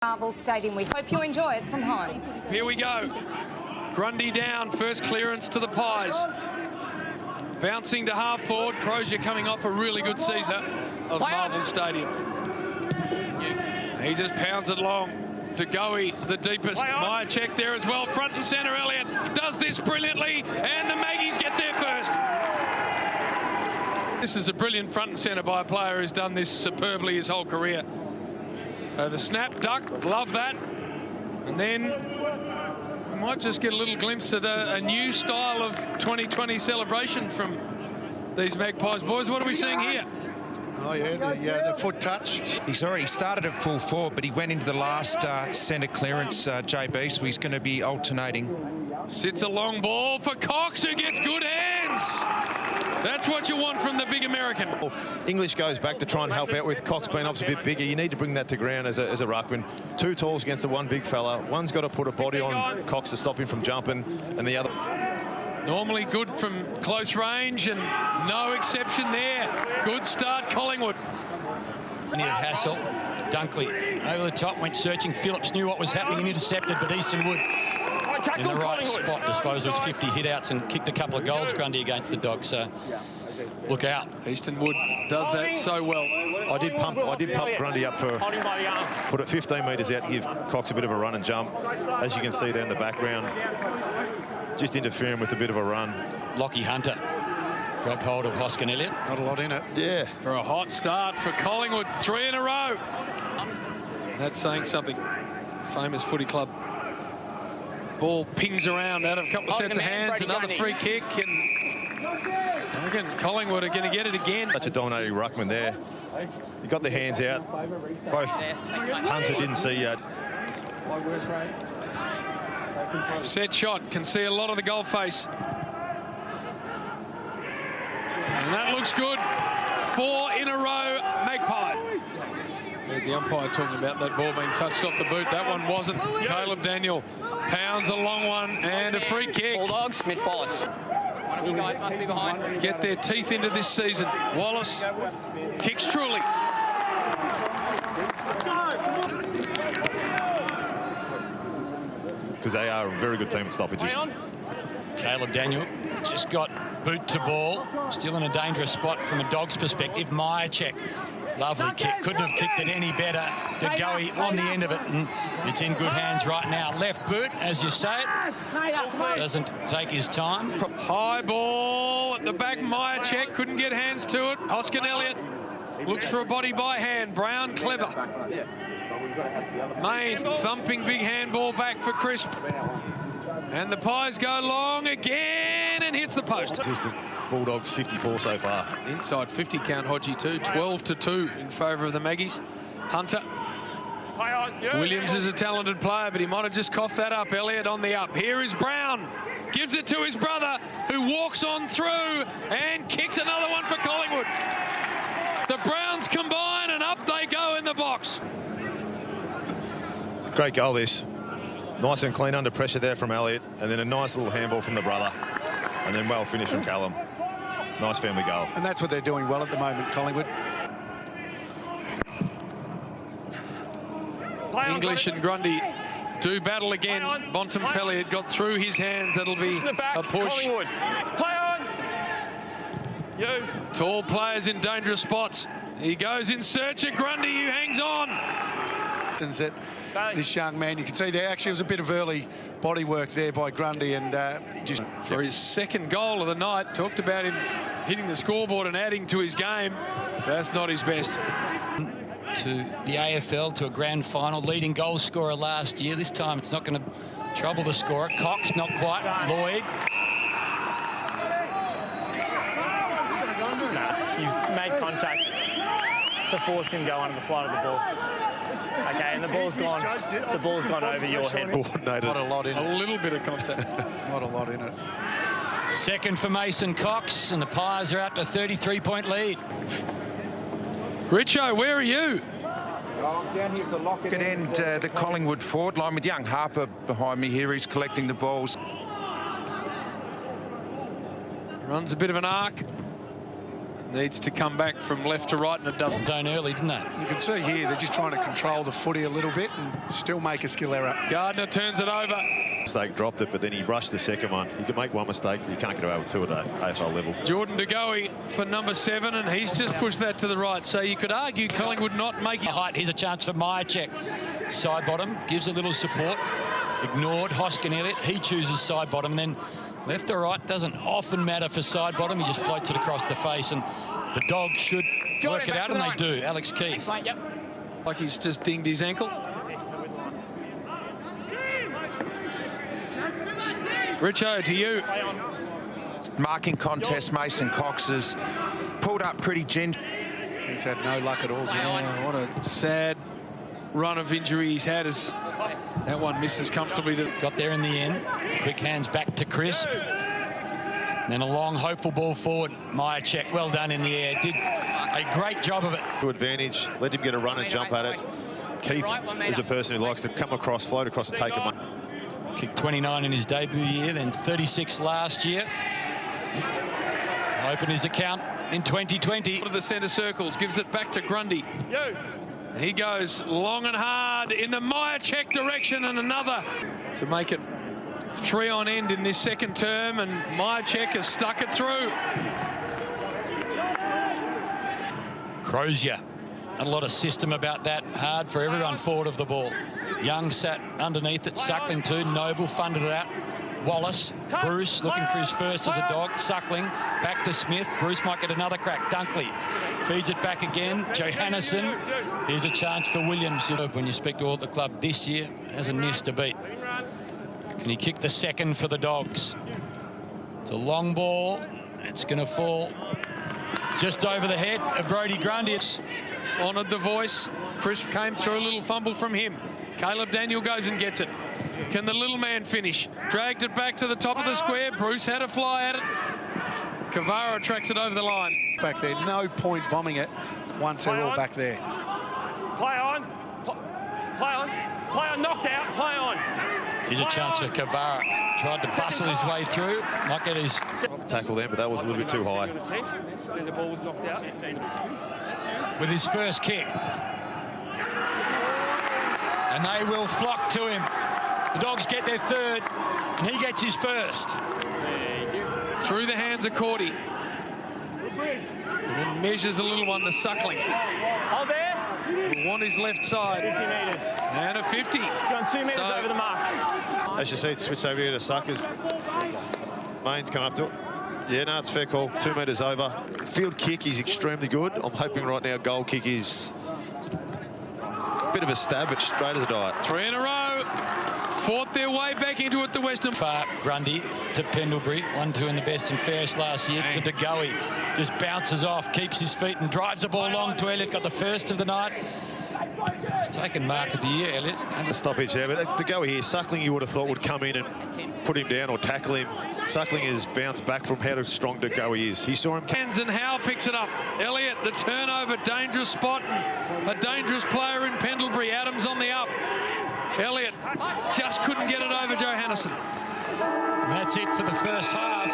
Marvel Stadium. We hope you enjoy it from home. Here we go. Grundy down, first clearance to the Pies. Bouncing to half forward. Crozier coming off a really good season of Marvel Stadium. He just pounds it long. To Goey, the deepest. Meyer check there as well. Front and centre, Elliott does this brilliantly, and the Maggies get there first. This is a brilliant front and centre by a player who's done this superbly his whole career. The snap, duck, love that. And then we might just get a little glimpse at a new style of 2020 celebration from these Magpies boys. What are we seeing here? Oh yeah, the foot touch. He's already started at full forward, but he went into the last centre clearance, JB, so he's going to be alternating. Sits a long ball for Cox, who gets good hands. That's what you want from the big American. English goes back to try and help out with Cox being obviously a bit bigger. You need to bring that to ground as a ruckman. Two talls against the one big fella. One's got to put a body on Cox to stop him from jumping, and the other... Normally good from close range, and no exception there. Good start, Collingwood. Near Hassel, Dunkley over the top, went searching. Phillips knew what was happening and intercepted, but Easton Wood in the right spot. Disposal was 50 hit-outs and kicked a couple of goals, Grundy, against the Dogs, so look out. Easton Wood does that so well. I did pump Grundy up for put it 15 metres out to give Cox a bit of a run and jump. As you can see there in the background, just interfering with a bit of a run. Lockie Hunter grabbed hold of Hoskin Elliott. Not a lot in it. Yeah. For a hot start for Collingwood, 3 in a row. That's saying something. Famous footy club. Ball pings around out of a couple of sets of hands. Another free kick, and I reckon Collingwood are going to get it again. Such a dominating ruckman there. He got the hands out. Both Hunter didn't see yet. Set shot, can see a lot of the goal face. And that looks good. 4 in a row, Magpie. The umpire talking about that ball being touched off the boot. That one wasn't. Caleb Daniel pounds a long one and a free kick. Bulldogs, Mitch Wallace. One of you guys must be behind. Get their teeth into this season. Wallace kicks truly. Because they are a very good team at stoppages. Caleb Daniel just got boot to ball. Still in a dangerous spot from a Dog's perspective. Meyer check. Lovely kick. Couldn't have kicked it any better. To Goey on the end of it. And it's in good hands right now. Left boot, as you say it. Doesn't take his time. High ball at the back. Meyer check. Couldn't get hands to it. Hoskin Elliott looks for a body by hand. Brown clever. Main thumping big handball back for Crisp. And the Pies go long again and hits the post. Just the Bulldogs 54 so far. Inside 50 count, Hodgie too. 12-2 in favour of the Maggies. Hunter. Williams is a talented player, but he might have just coughed that up. Elliott on the up. Here is Brown. Gives it to his brother, who walks on through and kicks another one for Collingwood. The Browns combine and up they go in the box. Great goal, this. Nice and clean under pressure there from Elliott, and then a nice little handball from the brother, and then well finished from Callum. Nice family goal. And that's what they're doing well at the moment, Collingwood. English and Grundy do battle again. Bontempelli had got through his hands. That'll be a push. Play on! You. Tall players in dangerous spots. He goes in search of Grundy, who hangs on. That this young man, you can see there actually was a bit of early body work there by Grundy, and he just... For his second goal of the night, talked about him hitting the scoreboard and adding to his game. That's not his best. To the AFL, to a grand final, leading goal scorer last year. This time it's not going to trouble the scorer. Cox, not quite. Lloyd. No, you've made contact to force him to go under the flight of the ball. Okay, and the ball's gone over your head. Coordinated. Not a lot in it. A little bit of contact. Not a lot in it. Second for Mason Cox, and the Pies are out to a 33-point lead. Richo, where are you? Down here at the locket end, the Collingwood forward line with young Harper behind me here. He's collecting the balls. Runs a bit of an arc. Needs to come back from left to right, and it doesn't. Done early, didn't they? You can see here, they're just trying to control the footy a little bit and still make a skill error. Gardner turns it over. Mistake, dropped it, but then he rushed the second one. You can make one mistake, but you can't get away with two at AFL level. Jordan De Goey for number 7, and he's just pushed that to the right. So you could argue Collingwood not making height. Here's a chance for Myercheck. Side bottom, gives a little support. Ignored Hoskin Elliott. He chooses side bottom, and then left or right doesn't often matter for side bottom. He just floats it across the face, and the Dogs should work it out, and they do. Alex Keith. Thanks, mate, yep. Like he's just dinged his ankle. Richo, to you. Marking contest, Mason Cox has pulled up pretty gingerly. He's had no luck at all, Jimmy. Oh, what a sad run of injury he's had as that one misses comfortably. Got there in the end. Quick hands back to Crisp. And then a long, hopeful ball forward. Myercheck, well done in the air. Did a great job of it. Good advantage. Let him get a run and jump at it. Keith is a person who likes to come across, float across and take him. Kicked 29 in his debut year, then 36 last year. Opened his account in 2020. One of the centre circles, gives it back to Grundy. He goes long and hard in the Myercheck direction, and another to make it 3 on end in this second term, and Myercheck has stuck it through. Crozier, not a lot of system about that. Hard for everyone forward of the ball. Young sat underneath it, Suckling too. Noble funded it out. Wallace, Bruce looking for his first as a Dog. Suckling back to Smith. Bruce might get another crack. Dunkley feeds it back again. Johannesson. Here's a chance for Williams. When you speak to all at the club this year, hasn't missed a beat. Can he kick the second for the Dogs? It's a long ball. It's going to fall just over the head of Brodie Grundy. Honoured the voice. Crisp came through, a little fumble from him. Caleb Daniel goes and gets it. Can the little man finish? Dragged it back to the top of the square. Bruce had a fly at it. Kavara tracks it over the line. Back there, no point bombing it once they're all back there. Play on. Play on. Play on. Knocked out. Play on. Here's a chance for Kavara. Tried to bustle his way through. Might get his tackle then, but that was a little bit too high. The ball was knocked out. With his first kick. And they will flock to him. The Dogs get their third, and he gets his first. Through the hands of Cordy. And then measures a little one to Suckling. Hold there. We'll want his left side. 50 metres. And a 50. Gone 2 metres over the mark. As you see, it switched over here to Suckers. Main's coming up to it. Yeah, no, it's fair call. 2 metres over. Field kick is extremely good. I'm hoping right now goal kick is a bit of a stab, but straight as a die. 3 in a row. Fought their way back into it, the Western. Far Grundy to Pendlebury. 1-2 in the best and fairest last year. To De Goey. Just bounces off, keeps his feet and drives the ball long to Elliott. Got the first of the night. He's taken mark of the year, Elliott. A stoppage there, but to go here, Suckling you would have thought would come in and put him down or tackle him. Suckling has bounced back from how strong De Goey is. He saw him. And Howe picks it up. Elliott, the turnover, dangerous spot. A dangerous player in Pendlebury. Adams on the up. Elliott just couldn't get it over Johannesson. And that's it for the first half.